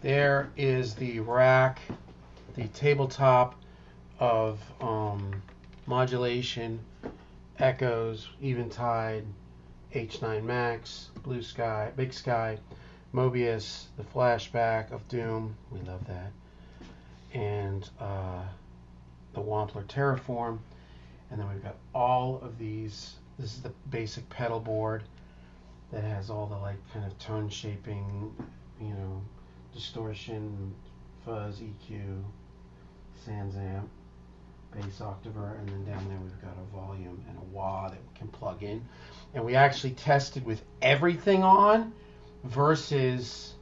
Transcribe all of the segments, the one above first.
There is the rack, the tabletop of modulation, echoes, Eventide, H9 Max, Blue Sky, Big Sky, Mobius, the flashback of Doom. We love that. And the Wampler Terraform. And then we've got all of these. This is the basic pedal board that has all the like kind of tone shaping, distortion, fuzz, EQ, Sans Amp, bass octaver, and then down there we've got a volume and a wah that we can plug in. And we actually tested with everything on versus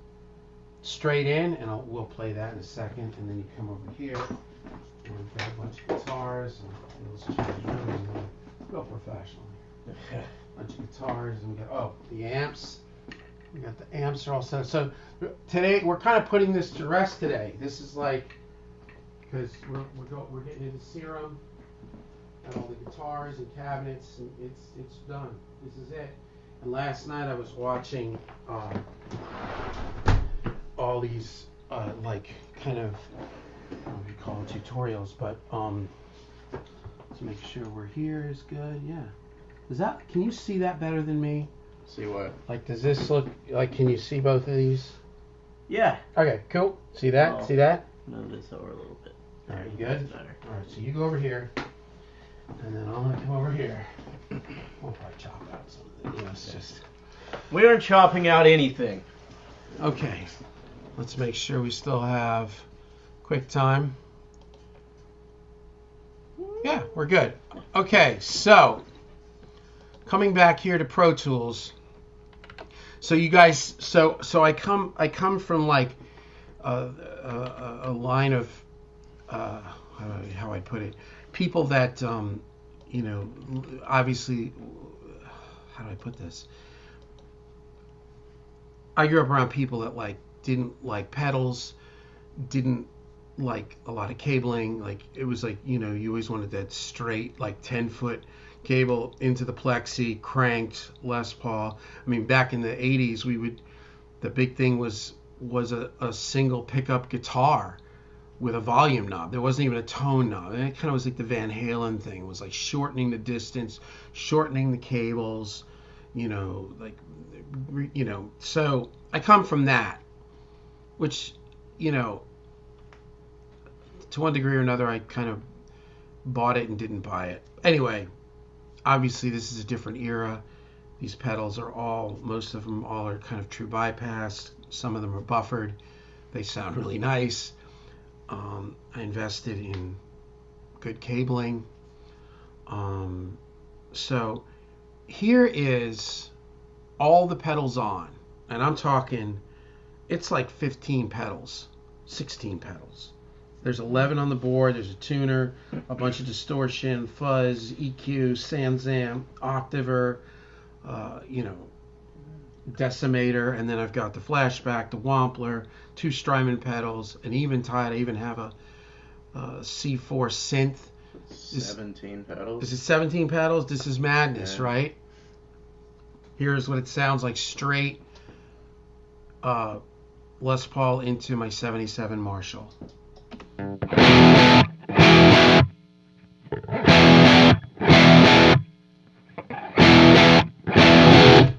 straight in, and we'll play that in a second. And then you come over here, and we've got a bunch of guitars, and let's change rooms and go professionally. Bunch of guitars, and we got the amps. We got the amps are all set. So today we're kind of putting this to rest today. This is like because we're getting into Serum and all the guitars and cabinets, and it's done. This is it. And last night I was watching all these like kind of what do you call it, tutorials, but to make sure we're here is good. Yeah. Can you see that better than me? See what? Like, does this look like? Can you see both of these? Yeah. Okay, cool. See that? Well, see that? Move this over a little bit. All right, you good? Better. All right, so you go over here, and then I'm gonna come over here. We'll probably chop out something. It's just. We aren't chopping out anything. Okay. Let's make sure we still have QuickTime. Yeah, we're good. Okay, so coming back here to Pro Tools. So you guys, so I come from like a line of how I put it, people that obviously, how do I put this? I grew up around people that like didn't like pedals, didn't like a lot of cabling. Like it was like you always wanted that straight like 10-foot cable into the plexi, cranked Les Paul. I mean, back in the 80s, the big thing was a single pickup guitar with a volume knob. There wasn't even a tone knob. And it kind of was like the Van Halen thing. It was like shortening the distance, shortening the cables, so I come from that, which, to one degree or another, I kind of bought it and didn't buy it. Anyway, obviously this is a different era. These pedals are most of them are kind of true bypass. Some of them are buffered. They sound really nice. I invested in good cabling. So here is all the pedals on. And I'm talking, it's like 15 pedals, 16 pedals. There's 11 on the board. There's a tuner, a bunch of distortion, fuzz, EQ, Sans Amp, octaver, decimator, and then I've got the flashback, the Wampler, 2 Strymon pedals, an Eventide. I even have a C4 synth. 17 pedals. Is it 17 pedals? This is madness, yeah. Right? Here's what it sounds like straight Les Paul into my 77 Marshall.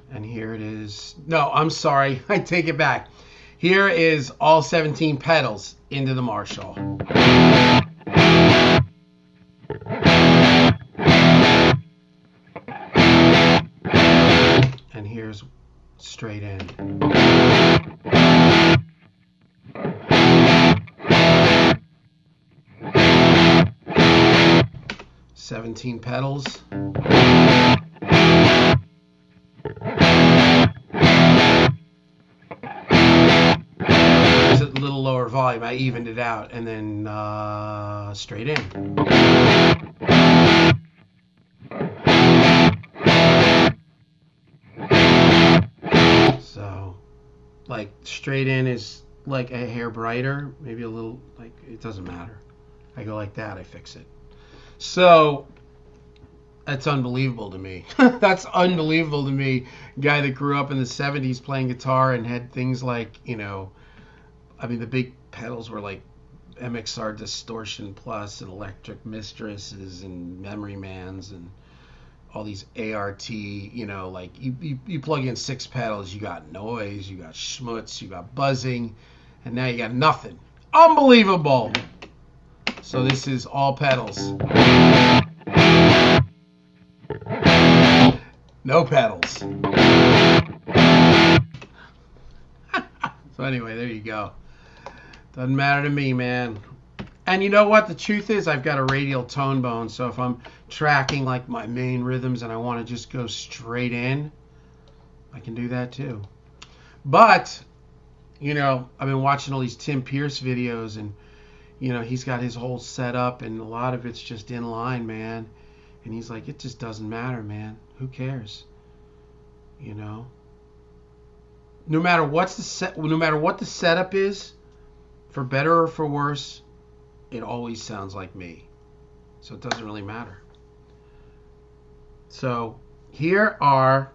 And here it is. No, I'm sorry. I take it back. Here is all 17 pedals into the Marshall. And here's straight in. 17 pedals. It's a little lower volume. I evened it out, and then straight in. So, like, straight in is like a hair brighter, maybe a little, like, it doesn't matter. I go like that, I fix it. So, that's unbelievable to me. That's unbelievable to me. Guy that grew up in the 70s playing guitar and had things like, I mean, the big pedals were like MXR Distortion Plus and Electric Mistresses and Memory Mans and all these ART, like you plug in 6 pedals, you got noise, you got schmutz, you got buzzing, and now you got nothing. Unbelievable. So this is all pedals. No pedals. So anyway, there you go. Doesn't matter to me, man. And you know what? The truth is I've got a radial tone bone, so if I'm tracking like my main rhythms and I want to just go straight in, I can do that too. But, I've been watching all these Tim Pierce videos, and, he's got his whole setup, and a lot of it's just in line, man. And he's like, it just doesn't matter, man. Who cares? No matter what the setup is, for better or for worse, it always sounds like me. So it doesn't really matter. So here's the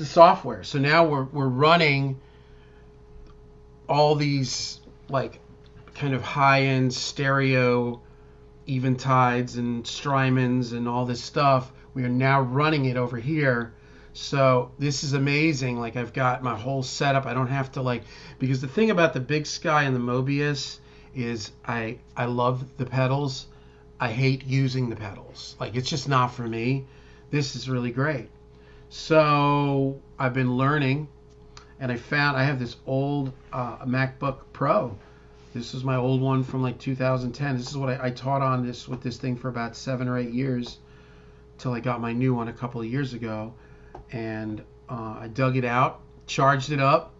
software. So now we're running all these like kind of high-end stereo Eventides and Strymons and all this stuff. We are now running it over here. So this is amazing. Like, I've got my whole setup. I don't have to because the thing about the Big Sky and the Mobius is I love the pedals. I hate using the pedals. Like, it's just not for me. This is really great. So I've been learning, and I have this old MacBook Pro. This is my old one from like 2010. This is what I taught on with this thing for about 7 or 8 years till I got my new one a couple of years ago. And I dug it out, charged it up,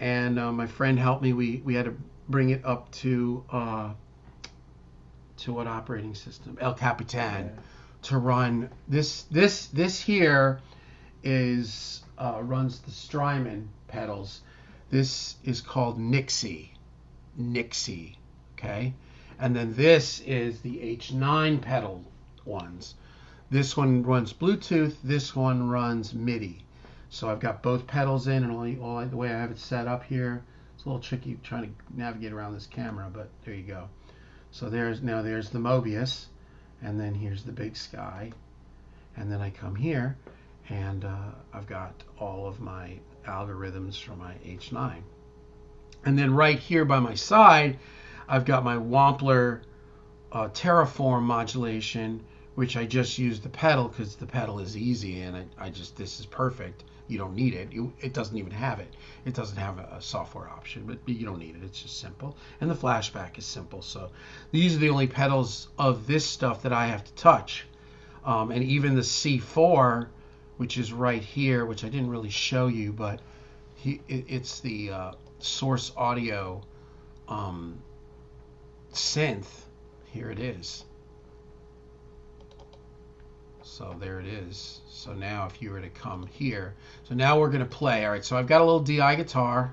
and my friend helped me. We had to bring it up to what operating system? El Capitan, to run this here is runs the Strymon pedals. This is called Nixie, okay? And then this is the H9 pedal ones. This one runs Bluetooth. This one runs MIDI. So I've got both pedals in, and the way I have it set up here, it's a little tricky trying to navigate around this camera, but there you go. So there's the Mobius, and then here's the Big Sky, and then I come here, and I've got all of my algorithms for my H9. And then right here by my side, I've got my Wampler Terraform modulation, which I just use the pedal because the pedal is easy, and this is perfect. You don't need it. It doesn't even have it. It doesn't have a software option, but you don't need it. It's just simple. And the flashback is simple. So these are the only pedals of this stuff that I have to touch. And even the C4, which is right here, which I didn't really show you, but it's the Source Audio synth. Here it is. So there it is. So now if you were to come here, so now we're going to play. All right, so I've got a little DI guitar,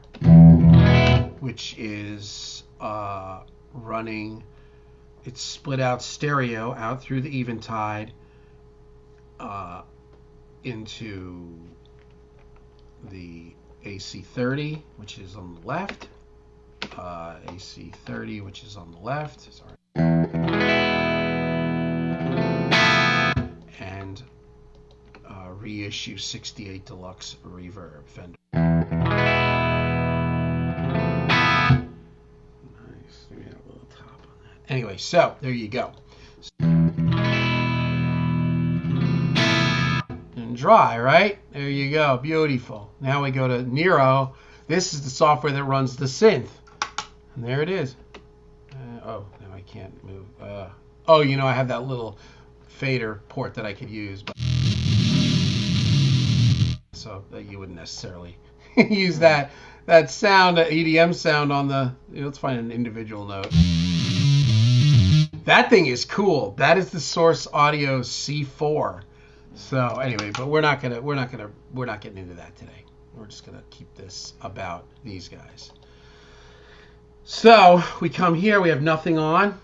which is running, it's split out stereo out through the Eventide into the AC30, which is on the left, AC30, which is on the left, sorry. And reissue 68 Deluxe Reverb Fender. Nice. Maybe a little top on that. Anyway, so there you go. And dry, right? There you go. Beautiful. Now we go to Nero. This is the software that runs the synth. And there it is. Oh, now I can't move. I have that little fader port that I could use, but so that you wouldn't necessarily use that sound, EDM sound on the. Let's find an individual note. That thing is cool. That is the Source Audio C4. So anyway, but we're not getting into that today. We're just gonna keep this about these guys. So we come here. We have nothing on.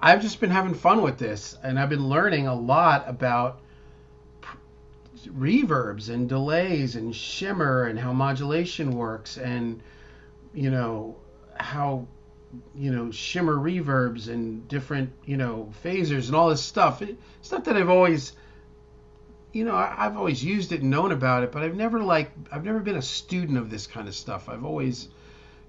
I've just been having fun with this, and I've been learning a lot about reverbs and delays and shimmer and how modulation works, and how shimmer reverbs and different phasers and all this stuff. Stuff that I've always I've always used it and known about it, but I've never been a student of this kind of stuff. I've always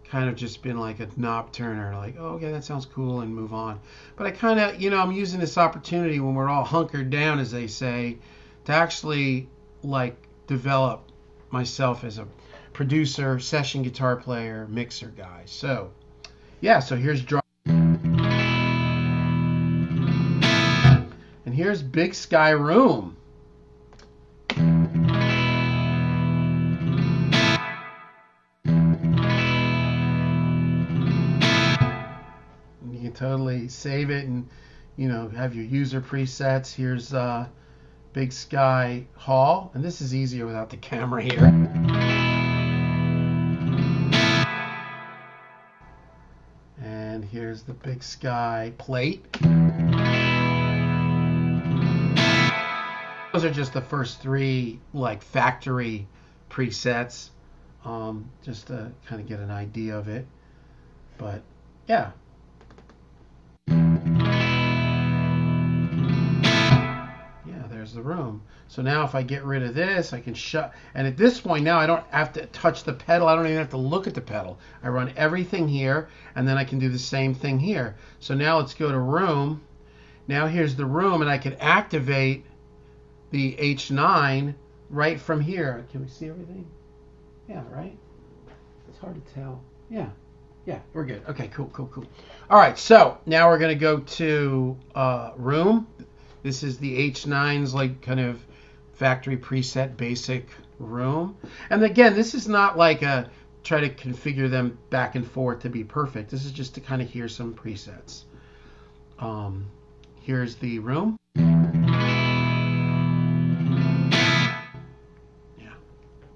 kind of just been like a knob turner, like, oh, okay, that sounds cool, and move on. But I kind of, I'm using this opportunity when we're all hunkered down, as they say, to actually like develop myself as a producer, session guitar player, mixer guy. So yeah, so here's drum, and here's Big Sky Room. You can totally save it and have your user presets. Here's Big Sky Hall, and this is easier without the camera here. And here's the Big Sky plate. Those are just the first three like factory presets, just to kind of get an idea of it. But yeah. There's the room. So now if I get rid of this, I can shut, and at this point now I don't have to touch the pedal. I don't even have to look at the pedal. I run everything here, and then I can do the same thing here. So now let's go to room. Now here's the room, and I can activate the H9 right from here. Can we see everything? Yeah, right? It's hard to tell. Yeah, we're good. Okay, cool. All right, so now we're going to go to room. This is the H9's like kind of factory preset basic room. And again, this is not like a try to configure them back and forth to be perfect. This is just to kind of hear some presets. Here's the room. Yeah,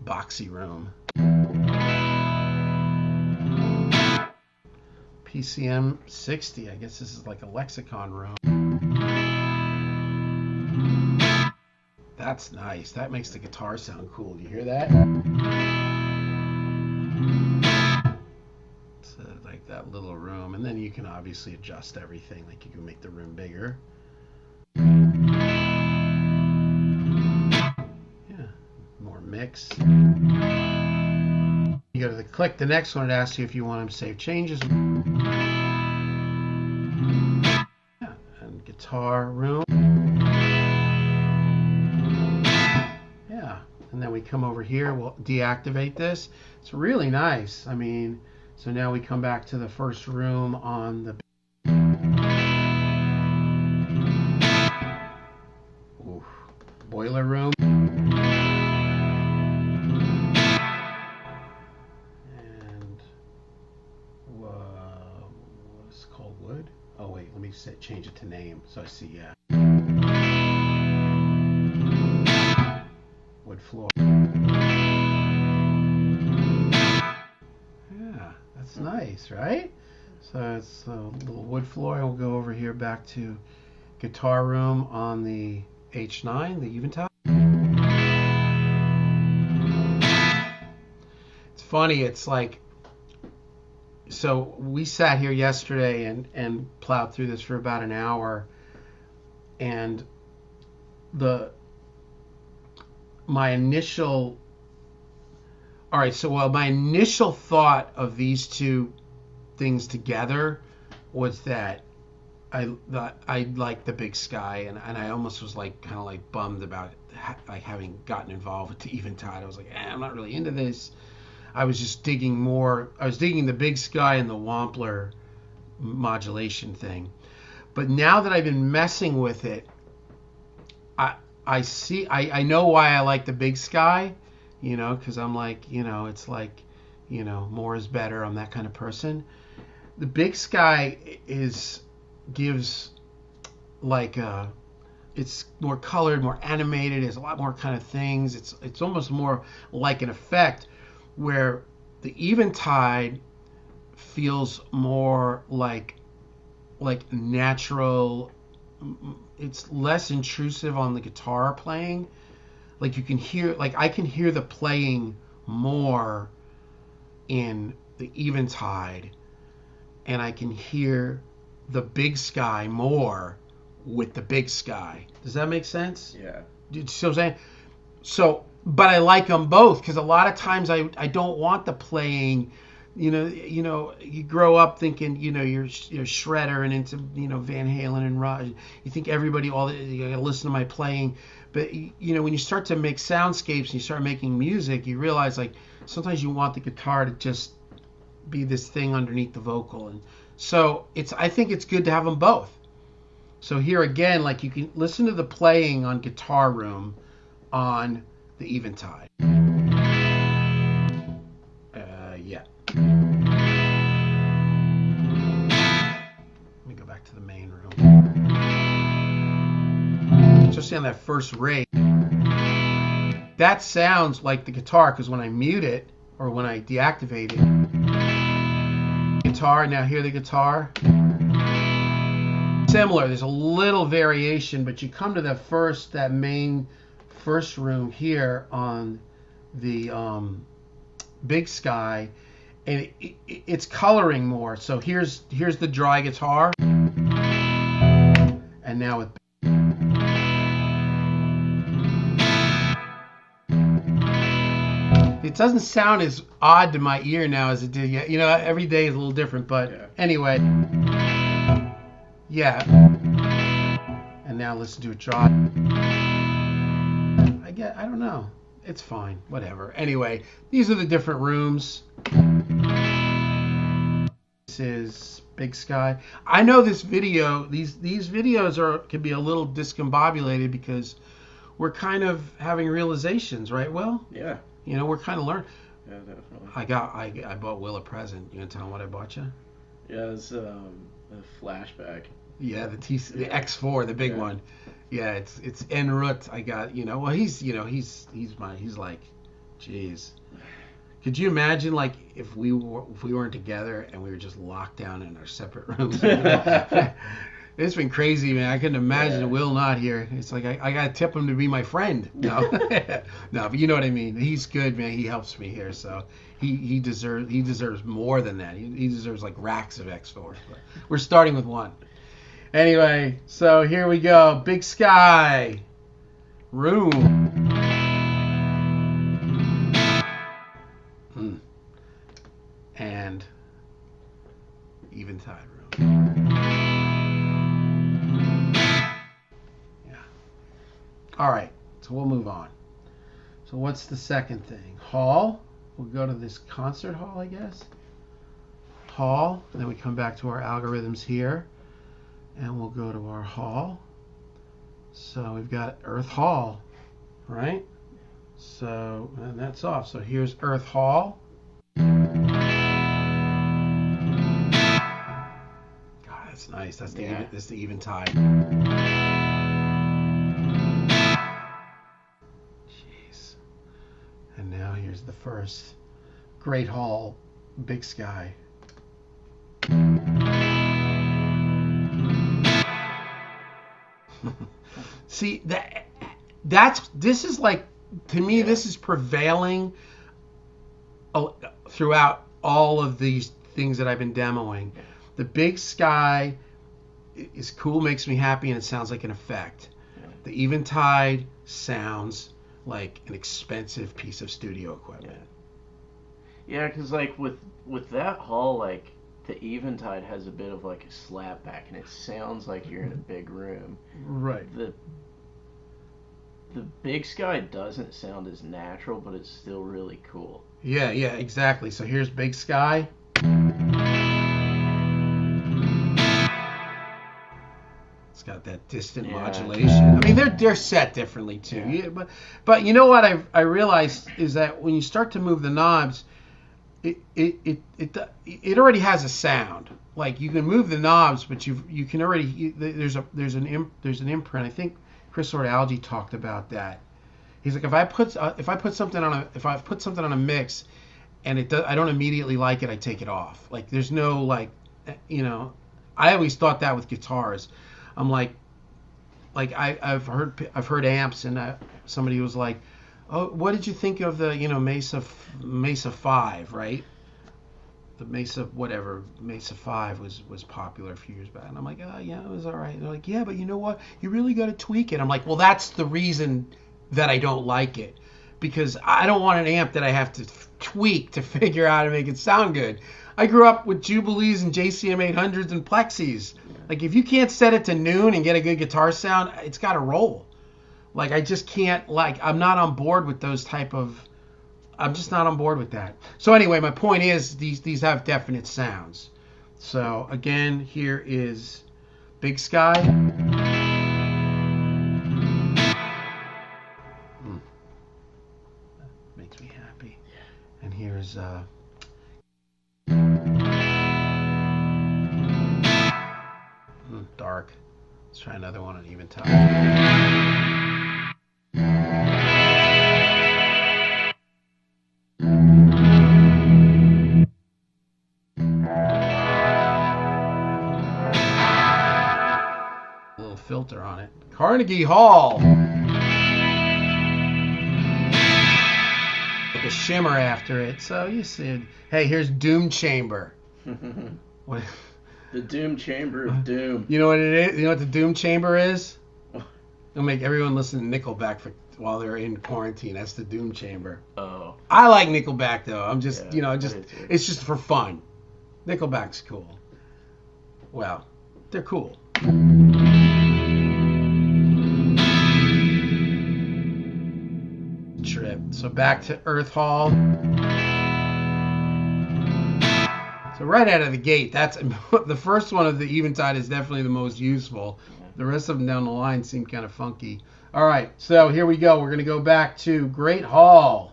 boxy room. PCM 60. I guess this is like a lexicon room. That's nice. That makes the guitar sound cool. Do you hear that? It's like that little room. And then you can obviously adjust everything. Like you can make the room bigger. Yeah, more mix. You go to click the next one. It asks you if you want them to save changes. Yeah, and guitar room. And then we come over here, we'll deactivate this. It's really nice. I mean, so now we come back to the first room on the boiler room. And what's called wood? Oh wait, let me change it to name so I see, yeah. Wood floor. Yeah, that's nice, right? So it's a little wood floor. We'll go over here back to guitar room on the H9, the Eventide. It's funny, it's like, so we sat here yesterday and plowed through this for about an hour, and my initial thought of these two things together was that I liked the Big Sky, and I almost was like kind of like bummed about like having gotten involved with the Eventide. I was like, I'm not really into this. I was just digging more. I was digging the Big Sky and the Wampler modulation thing. But now that I've been messing with it, I know why I like the Big Sky, because I'm like, it's like, more is better. I'm that kind of person. The Big Sky gives like it's more colored, more animated. There's a lot more kind of things. It's almost more like an effect, where the Eventide feels more like like natural. It's less intrusive on the guitar playing. Like you can hear, like I can hear the playing more in the Eventide, and I can hear the Big Sky more with the Big Sky. Does that make sense? Yeah. You see what I'm saying? So, but I like them both because a lot of times I don't want the playing. You grow up thinking, you're Shredder and into, Van Halen and Rush. You think everybody, you gotta listen to my playing. But, when you start to make soundscapes and you start making music, you realize, like, sometimes you want the guitar to just be this thing underneath the vocal. And so I think it's good to have them both. So here again, like, you can listen to the playing on Guitar Room on the Eventide. Yeah. Let me go back to the main room. Especially on that first rate. That sounds like the guitar because when I mute it or when I deactivate it, guitar, now hear the guitar. Similar, there's a little variation, but you come to that main first room here on the Big Sky, and it's coloring more. So here's the dry guitar, and now with it doesn't sound as odd to my ear now as it did yet. Every day is a little different, but anyway, yeah. And now listen to it dry. I don't know. It's fine. Whatever. Anyway, these are the different rooms. This is Big Sky. I know this video, these videos can be a little discombobulated because we're kind of having realizations, right, Will? Yeah. We're kind of learning. Yeah, definitely. I bought Will a present. You gonna tell him what I bought you? Yeah, it's a flashback. Yeah, the X4, the big one. Yeah, it's en route. I got, well, he's like, geez. Could you imagine, like, if we weren't together and we were just locked down in our separate rooms? It's been crazy, man. I couldn't imagine Will not here. It's like I gotta tip him to be my friend. No, no, but you know what I mean. He's good, man. He helps me here, so he deserves more than that. He deserves like racks of X4s. But we're starting with one. Anyway, so here we go. Big Sky room. And Eventide room. Yeah. All right, so we'll move on. So what's the second thing? Hall. We'll go to this concert hall, I guess. Hall. And then we come back to our algorithms here. And we'll go to our hall. So we've got Earth Hall, right? So, and that's off. So here's Earth Hall. God, that's nice. That's the Eventide. Jeez. And now here's the first Great Hall, Big Sky. See, this is like, to me, this is prevailing throughout all of these things that I've been demoing. The Big Sky is cool, makes me happy, and it sounds like an effect. The Eventide sounds like an expensive piece of studio equipment. Yeah, because like with that hall, like the Eventide has a bit of like a slap back, and it sounds like you're in a big room. Right. The Big Sky doesn't sound as natural, but it's still really cool. Yeah, exactly. So here's Big Sky. It's got that distant modulation. I mean, they're set differently too. Yeah, but you know what I realized is that when you start to move the knobs, it already has a sound. Like you can move the knobs, but you can already there's an imprint. I think Chris Ordalgi talked about that. He's like, if I put something on a mix, and I don't immediately like it, I take it off. Like there's no like, I always thought that with guitars. I'm like I've heard amps, and somebody was like, "Oh, what did you think of the Mesa 5, right? The Mesa 5 was popular a few years back." And I'm like, "Oh yeah, it was all right." And they're like, "Yeah, but you know what? You really got to tweak it." I'm like, "Well, that's the reason that I don't like it, because I don't want an amp that I have to tweak to figure out how to make it sound good." I grew up with Jubilees and JCM 800s and Plexis. Like, if you can't set it to noon and get a good guitar sound, it's got to roll. Like, I just can't, I'm not on board with those I'm just not on board with that. So anyway, my point is these have definite sounds. So again, here is Big Sky. Makes me happy. And here's Dark. Let's try another one on Eventide. A little filter on it. Carnegie Hall. Like a Shimmer after it. So you see, hey, here's Doom Chamber. What? The Doom Chamber of Doom. You know what it is? You know what the Doom Chamber is? It'll make everyone listen to Nickelback while they're in quarantine. That's the Doom Chamber. Oh. I like Nickelback though. I'm just, Yeah, it's just for fun. Nickelback's cool. Well, they're cool. Trip. So back to Earth Hall. So right out of the gate, that's the first one of the Eventide is definitely the most useful. The rest of them down the line seem kind of funky. All right, so here we go. We're going to go back to Great Hall.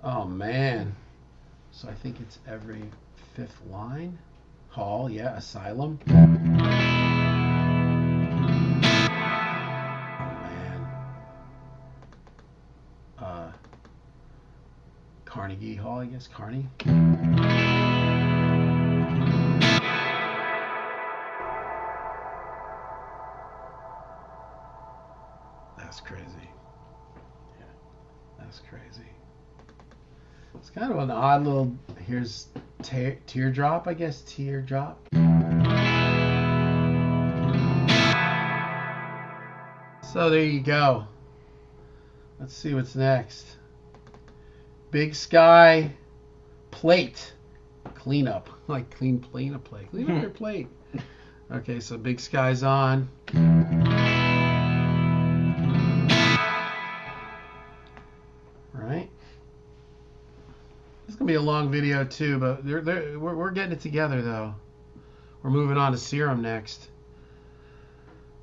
Oh, man. So I think it's every fifth line. Hall, yeah, Asylum. Oh, man. Carnegie Hall, I guess. Carney. That's crazy. Yeah, that's crazy. It's kind of an odd little. Here's Teardrop, I guess. Teardrop. So there you go. Let's see what's next. Big Sky Plate. Cleanup. Like clean plate. Clean up your plate. Okay, so Big Sky's on. Right. This is gonna be a long video too, but we're getting it together though. We're moving on to Serum next.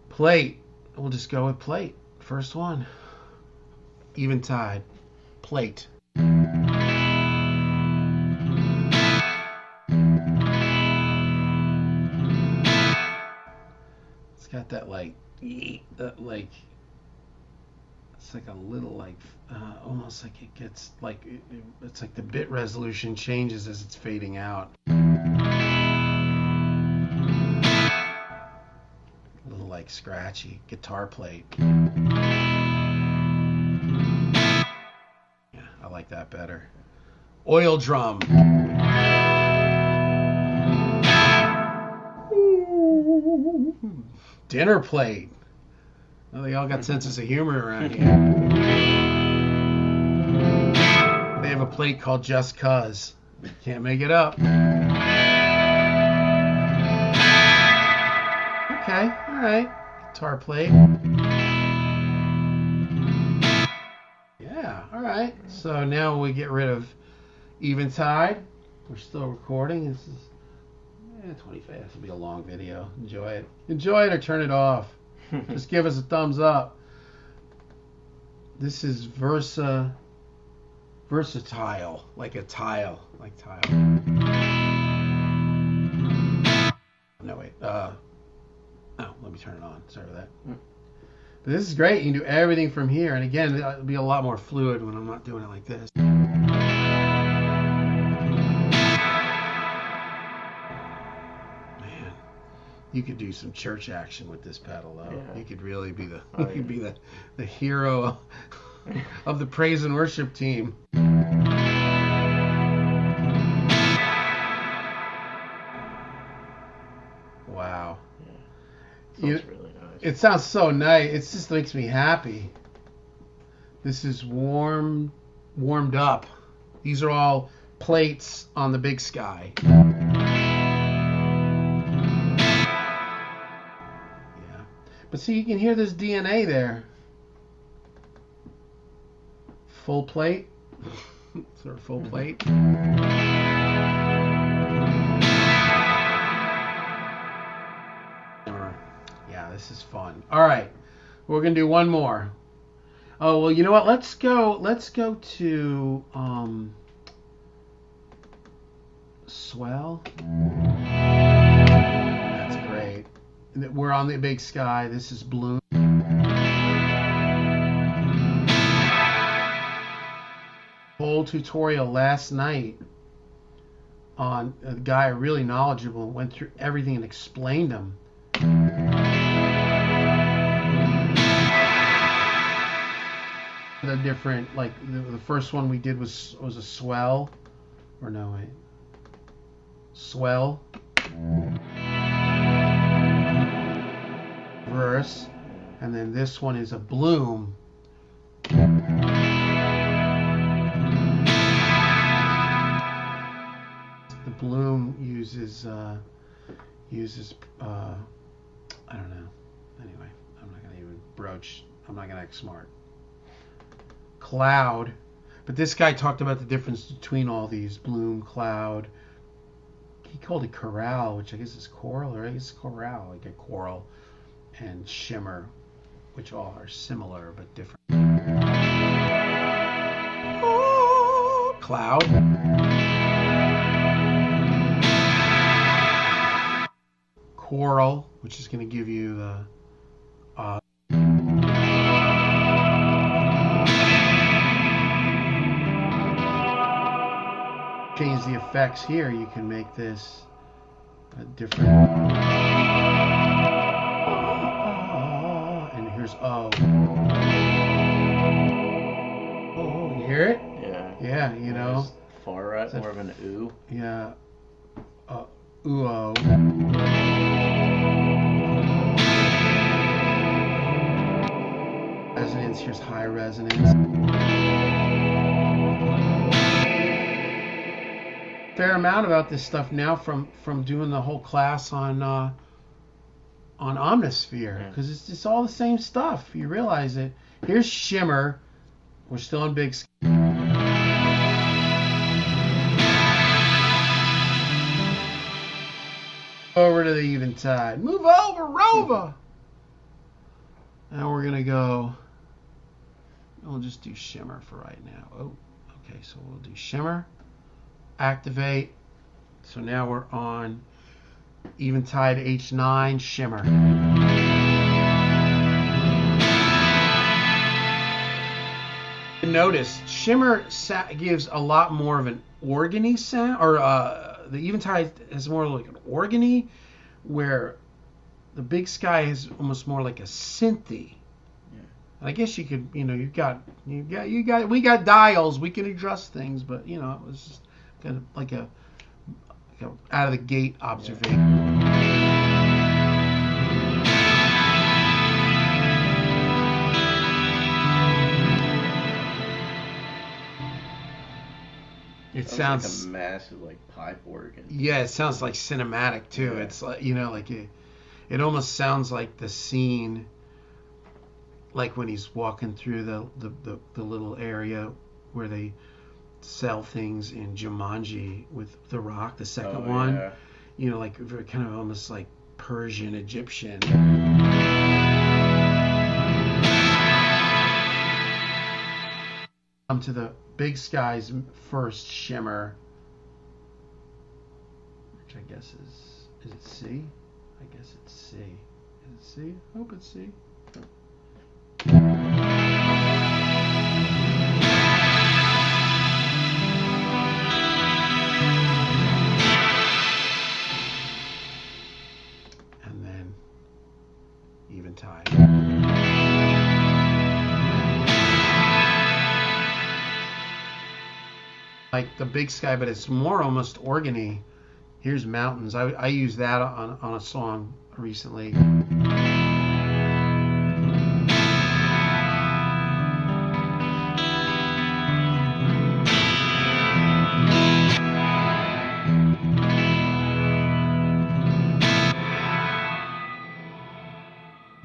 Plate. We'll just go with Plate. First one. Eventide. Plate. It's got that like it's like a little like almost like it gets like it's like the bit resolution changes as it's fading out. A little like scratchy guitar plate. Yeah, I like that better. Oil drum. Dinner plate. Well, they all got senses of humor around here. They have a plate called Just Cuz. Can't make it up. Okay, alright. Guitar plate. Yeah, alright. So now we get rid of Eventide. We're still recording. This is 25. This will be a long video. Enjoy it. Enjoy it or turn it off. Just give us a thumbs up. This is versatile, like a tile, like tile. No wait. Oh, let me turn it on. Sorry for that. But this is great. You can do everything from here, and again, it'll be a lot more fluid when I'm not doing it like this. You could do some church action with this pedal, though. Yeah. You could really be the Oh, you could be the hero of the praise and worship team. Wow. Yeah. Sounds really nice. It sounds so nice. It just makes me happy. This is warmed up. These are all plates on the Big Sky. Yeah. But see, you can hear this DNA there. Full plate. Sort of full plate. Yeah, this is fun. All right. We're going to do one more. Oh, well, you know what? Let's go to Swell. That's great. We're on the Big Sky. This is Bloom. Whole tutorial last night on a guy really knowledgeable, went through everything and explained them. The different, like the first one we did was a swell, or no wait, swell, verse, and then this one is a bloom. The bloom uses I don't know. Anyway, I'm not gonna even broach. I'm not gonna act smart. Cloud, but this guy talked about the difference between all these: bloom, cloud. He called it chorale, which I guess is coral, or I guess chorale, like a coral, and shimmer, which all are similar but different. Oh, cloud. Coral, which is going to give you the change the effects here. You can make this a different. And here's O. Oh, you hear it? Yeah. Yeah, you know. Far right, more of an ooh. Yeah. Ooh-oh. Resonance, here's high resonance. Fair amount about this stuff now from doing the whole class on Omnisphere, because it's all the same stuff. You realize it. Here's Shimmer. We're still on Big Sky. Over to the Eventide. Move over, Rover. Now we're gonna go. We'll just do Shimmer for right now. Oh, okay. So we'll do Shimmer. Activate. So now we're on Eventide H9 Shimmer. Notice Shimmer gives a lot more of an organy sound, or the Eventide has more like an organy, where the Big Sky is almost more like a synthy. Yeah. I guess you could, we got dials, we can adjust things, but it was just kind of like a out of the gate observation. Yeah. It sounds like a massive pipe organ. Yeah, it sounds like cinematic too. Yeah. It's like it almost sounds like the scene, like when he's walking through the little area where they sell things in Jumanji with The Rock, the second one. Yeah. Like kind of almost like Persian, Egyptian. Come to the Big Sky's first Shimmer, which I guess is it C? I guess it's C. Is it C? I hope it's C. And like the Big Sky, but it's more almost organy. Here's Mountains. I used that on a song recently.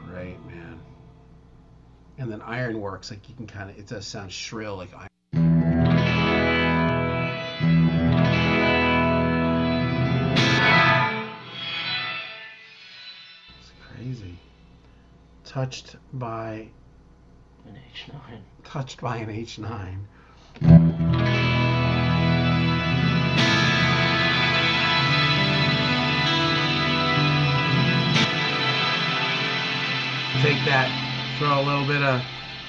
Great, man. And then Ironworks, like you can kind of, it does sound shrill, like iron. It's crazy. Touched by An H9. Touched by an H9. Take that, throw a little bit of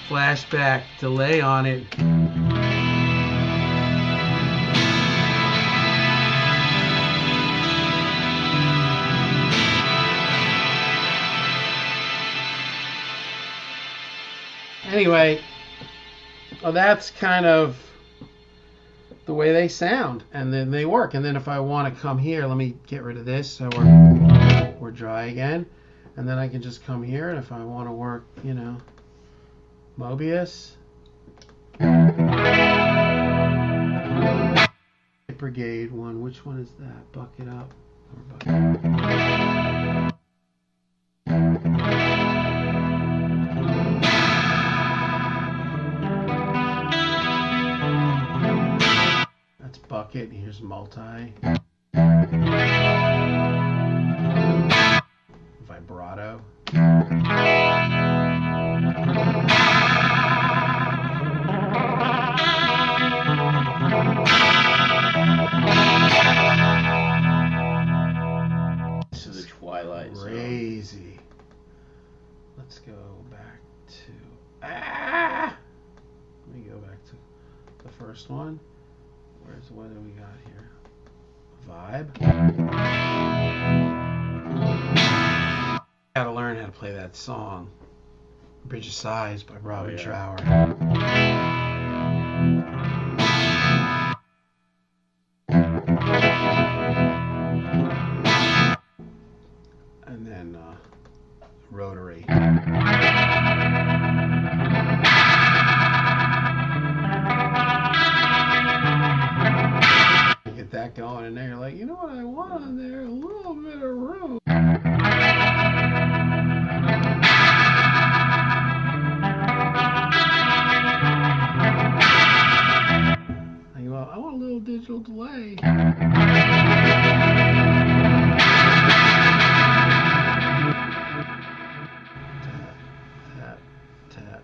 flashback delay on it. Anyway, well, that's kind of the way they sound, and then they work. And then if I want to come here, let me get rid of this so we're dry again. And then I can just come here, and if I want to work, you know, Mobius. Brigade one, which one is that? Buck it up. Or buck it up. That's bucket, here's multi. Vibrato. This is the Twilight Zone. Crazy. Let's go back to let me go back to the first one. What do we got here? Vibe. Gotta learn how to play that song. Bridge of Sighs by Robin Trower. And then Rotary. Get that going, and then you're like, you know what I want on there? A little bit of room. Well, I want a little digital delay. Tap, tap, tap.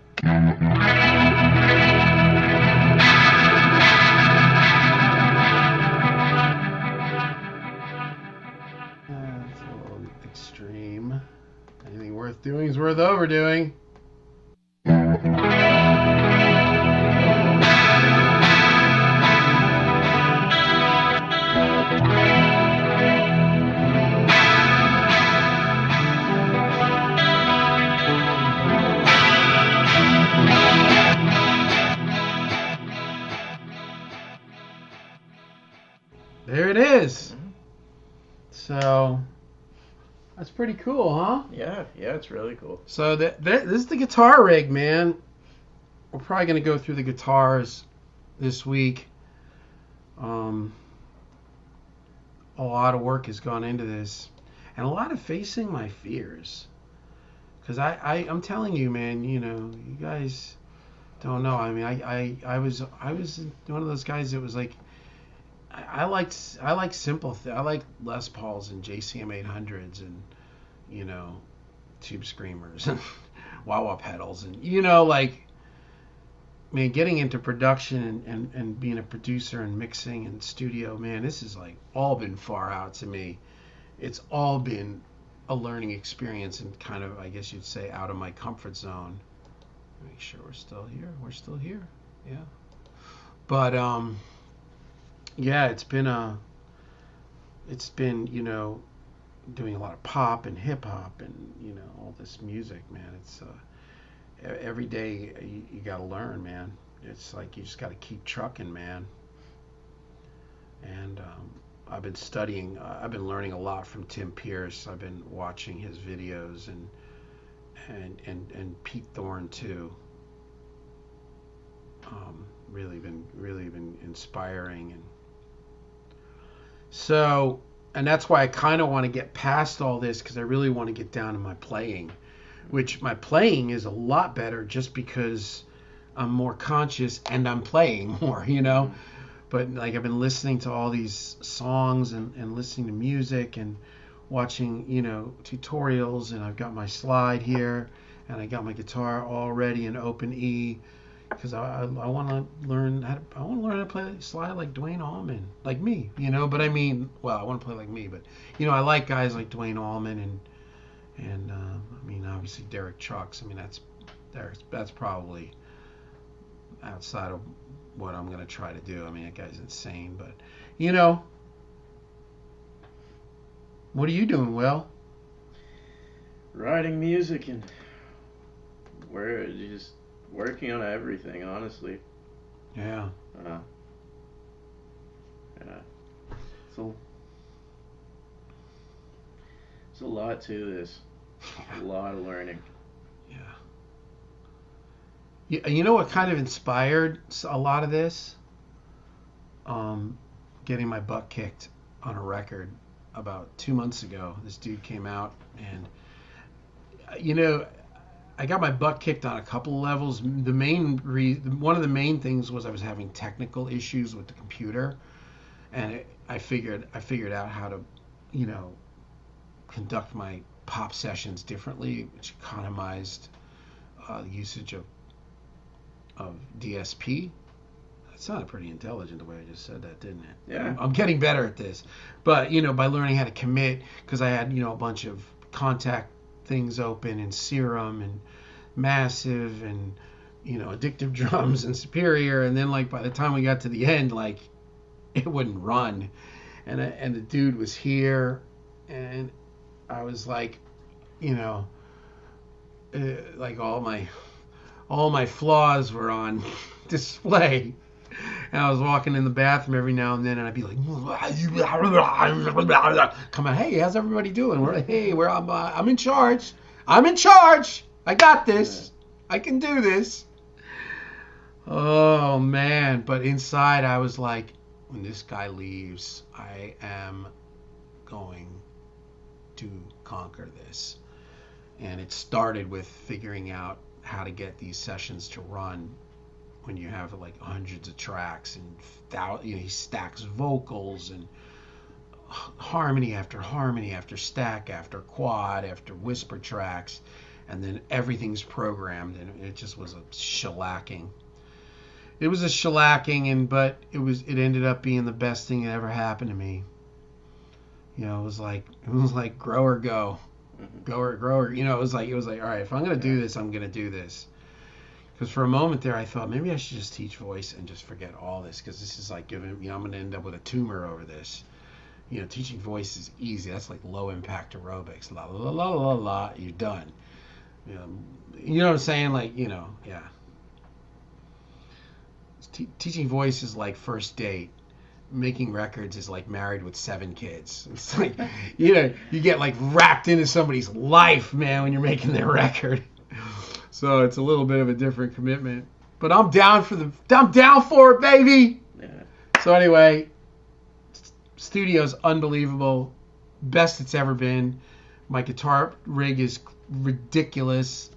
That's a little extreme. Anything worth doing is worth overdoing. There it is. So that's pretty cool, huh? Yeah, it's really cool. So this is the guitar rig, man. We're probably gonna go through the guitars this week. A lot of work has gone into this, and a lot of facing my fears. Because I'm telling you, man, you know, you guys don't know. I mean, I was one of those guys that was like, I like simple I like Les Pauls and JCM 800s and, you know, Tube Screamers and wah-wah pedals and, you know, like, man, getting into production and being a producer and mixing and studio, man, this is like all been far out to me. It's all been a learning experience and kind of, I guess you'd say, out of my comfort zone. Make sure we're still here. We're still here. Yeah. But yeah, it's been you know, doing a lot of pop and hip hop and, you know, all this music, man. It's every day you got to learn, man. It's like you just got to keep trucking, man. I've been studying. I've been learning a lot from Tim Pierce. I've been watching his videos and Pete Thorne too. Really been inspiring, and so, and that's why I kind of want to get past all this, because I really want to get down to my playing, which my playing is a lot better just because I'm more conscious and I'm playing more, you know. But like I've been listening to all these songs and listening to music and watching, you know, tutorials, and I've got my slide here and I got my guitar all ready in open E, because I want to learn how to play slide like Dwayne Allman, like me, you know. But I mean, well, I want to play like me, but you know, I like guys like Dwayne Allman and I mean, obviously Derek Trucks. I mean, that's probably outside of what I'm gonna try to do. I mean, that guy's insane, but you know, what are you doing, Will? Writing music, and we're just working on everything, honestly. Yeah. Yeah. So it's a lot to this. A lot of learning. Yeah. You know what kind of inspired a lot of this? Getting my butt kicked on a record about 2 months ago. This dude came out, and you know, I got my butt kicked on a couple of levels. One of the main things was I was having technical issues with the computer, and I figured out how to, you know, conduct my pop sessions differently, which economized the usage of DSP. That sounded pretty intelligent the way I just said that, didn't it? Yeah. I'm getting better at this, but you know, by learning how to commit, because I had, you know, a bunch of contact things open in Serum and Massive and, you know, Addictive Drums and Superior, and then like by the time we got to the end, like it wouldn't run, and the dude was here, and I was like, you know, like all my flaws were on display. And I was walking in the bathroom every now and then, and I'd be like, come on, hey, how's everybody doing? I'm in charge. I'm in charge. I got this. I can do this. Oh, man. But inside, I was like, when this guy leaves, I am going to conquer this. And it started with figuring out how to get these sessions to run when you have like hundreds of tracks, and you know, he stacks vocals and harmony after stack after quad after whisper tracks, and then everything's programmed, and it just was a shellacking. It was a shellacking, but it ended up being the best thing that ever happened to me. You know, it was like grow or go. Grower. You know, it was like all right, if I'm gonna do this, I'm gonna do this. Because for a moment there, I thought maybe I should just teach voice and just forget all this, because this is like giving, you know, I'm going to end up with a tumor over this. You know, teaching voice is easy. That's like low impact aerobics. La la la la la. You're done. You know what I'm saying? Like, you know, yeah. Teaching voice is like first date. Making records is like married with 7 kids. It's like, you know, you get like wrapped into somebody's life, man, when you're making their record. So it's a little bit of a different commitment, but I'm down for it, baby. Yeah. So anyway, studio's unbelievable, best it's ever been. My guitar rig is ridiculous.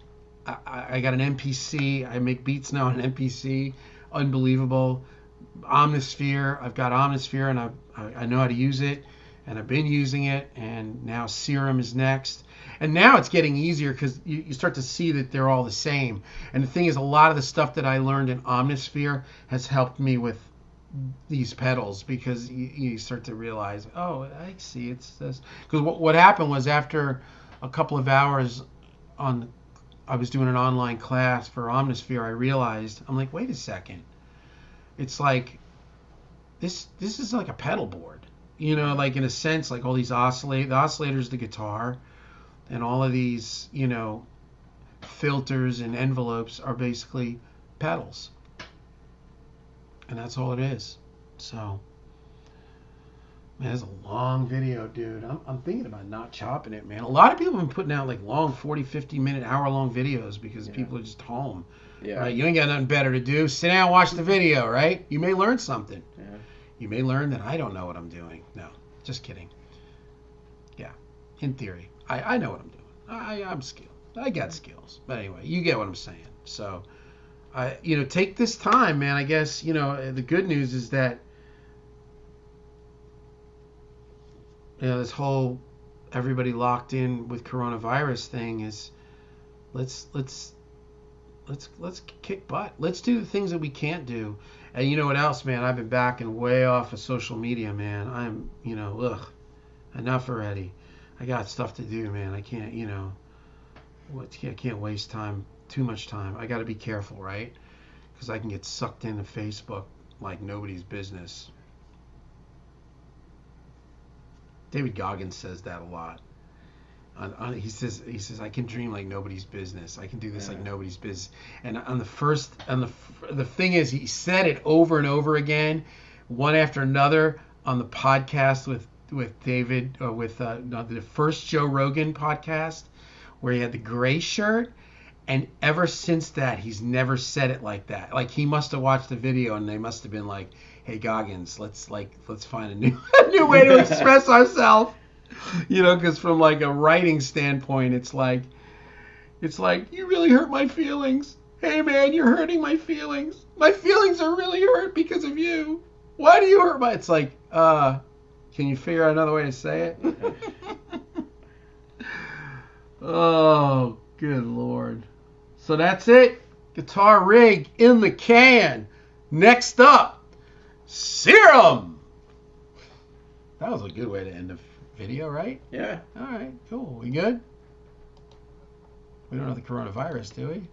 I got an MPC. I make beats now on an MPC. Unbelievable. Omnisphere. I've got Omnisphere, and I know how to use it, and I've been using it, and now Serum is next. And now it's getting easier, because you start to see that they're all the same. And the thing is, a lot of the stuff that I learned in Omnisphere has helped me with these pedals, because you start to realize, oh, I see, it's this. Because what happened was, after a couple of hours I was doing an online class for Omnisphere, I realized, I'm like, wait a second. It's like, this is like a pedal board. You know, like in a sense, like all these the oscillator's the guitar. And all of these, you know, filters and envelopes are basically pedals. And that's all it is. So, Man, it's a long video, dude. I'm thinking about not chopping it, man. A lot of people have been putting out like long 40, 50-minute, hour-long videos because people are just home. Yeah. Right? You ain't got nothing better to do. Sit down and watch the video, right? You may learn something. Yeah. You may learn that I don't know what I'm doing. No, just kidding. Yeah, in theory. I know what I'm doing. I'm skilled. I got skills. But anyway, you get what I'm saying. So, take this time, man. I guess, the good news is that this whole everybody locked in with coronavirus thing is let's kick butt. Let's do the things that we can't do. And you know what else, man? I've been backing way off of social media, man. I'm, enough already. I got stuff to do, man. I can't, I can't waste time, too much time. I got to be careful, right? Because I can get sucked into Facebook like nobody's business. David Goggins says that a lot. He says I can dream like nobody's business. I can do this like nobody's business. And the thing is, he said it over and over again, one after another on the podcast with David, or with the first Joe Rogan podcast, where he had the gray shirt. And ever since that, he's never said it like that. Like, he must have watched the video and they must have been like, "Hey Goggins, let's find a new way to express ourselves." Because from like a writing standpoint, it's like you really hurt my feelings. Hey man, you're hurting my feelings. My feelings are really hurt because of you. Why do you hurt my? It's like, can you figure out another way to say it? Oh, good Lord. So that's it. Guitar rig in the can. Next up, Serum. That was a good way to end a video, right? Yeah. All right, cool. We good? We don't have the coronavirus, do we?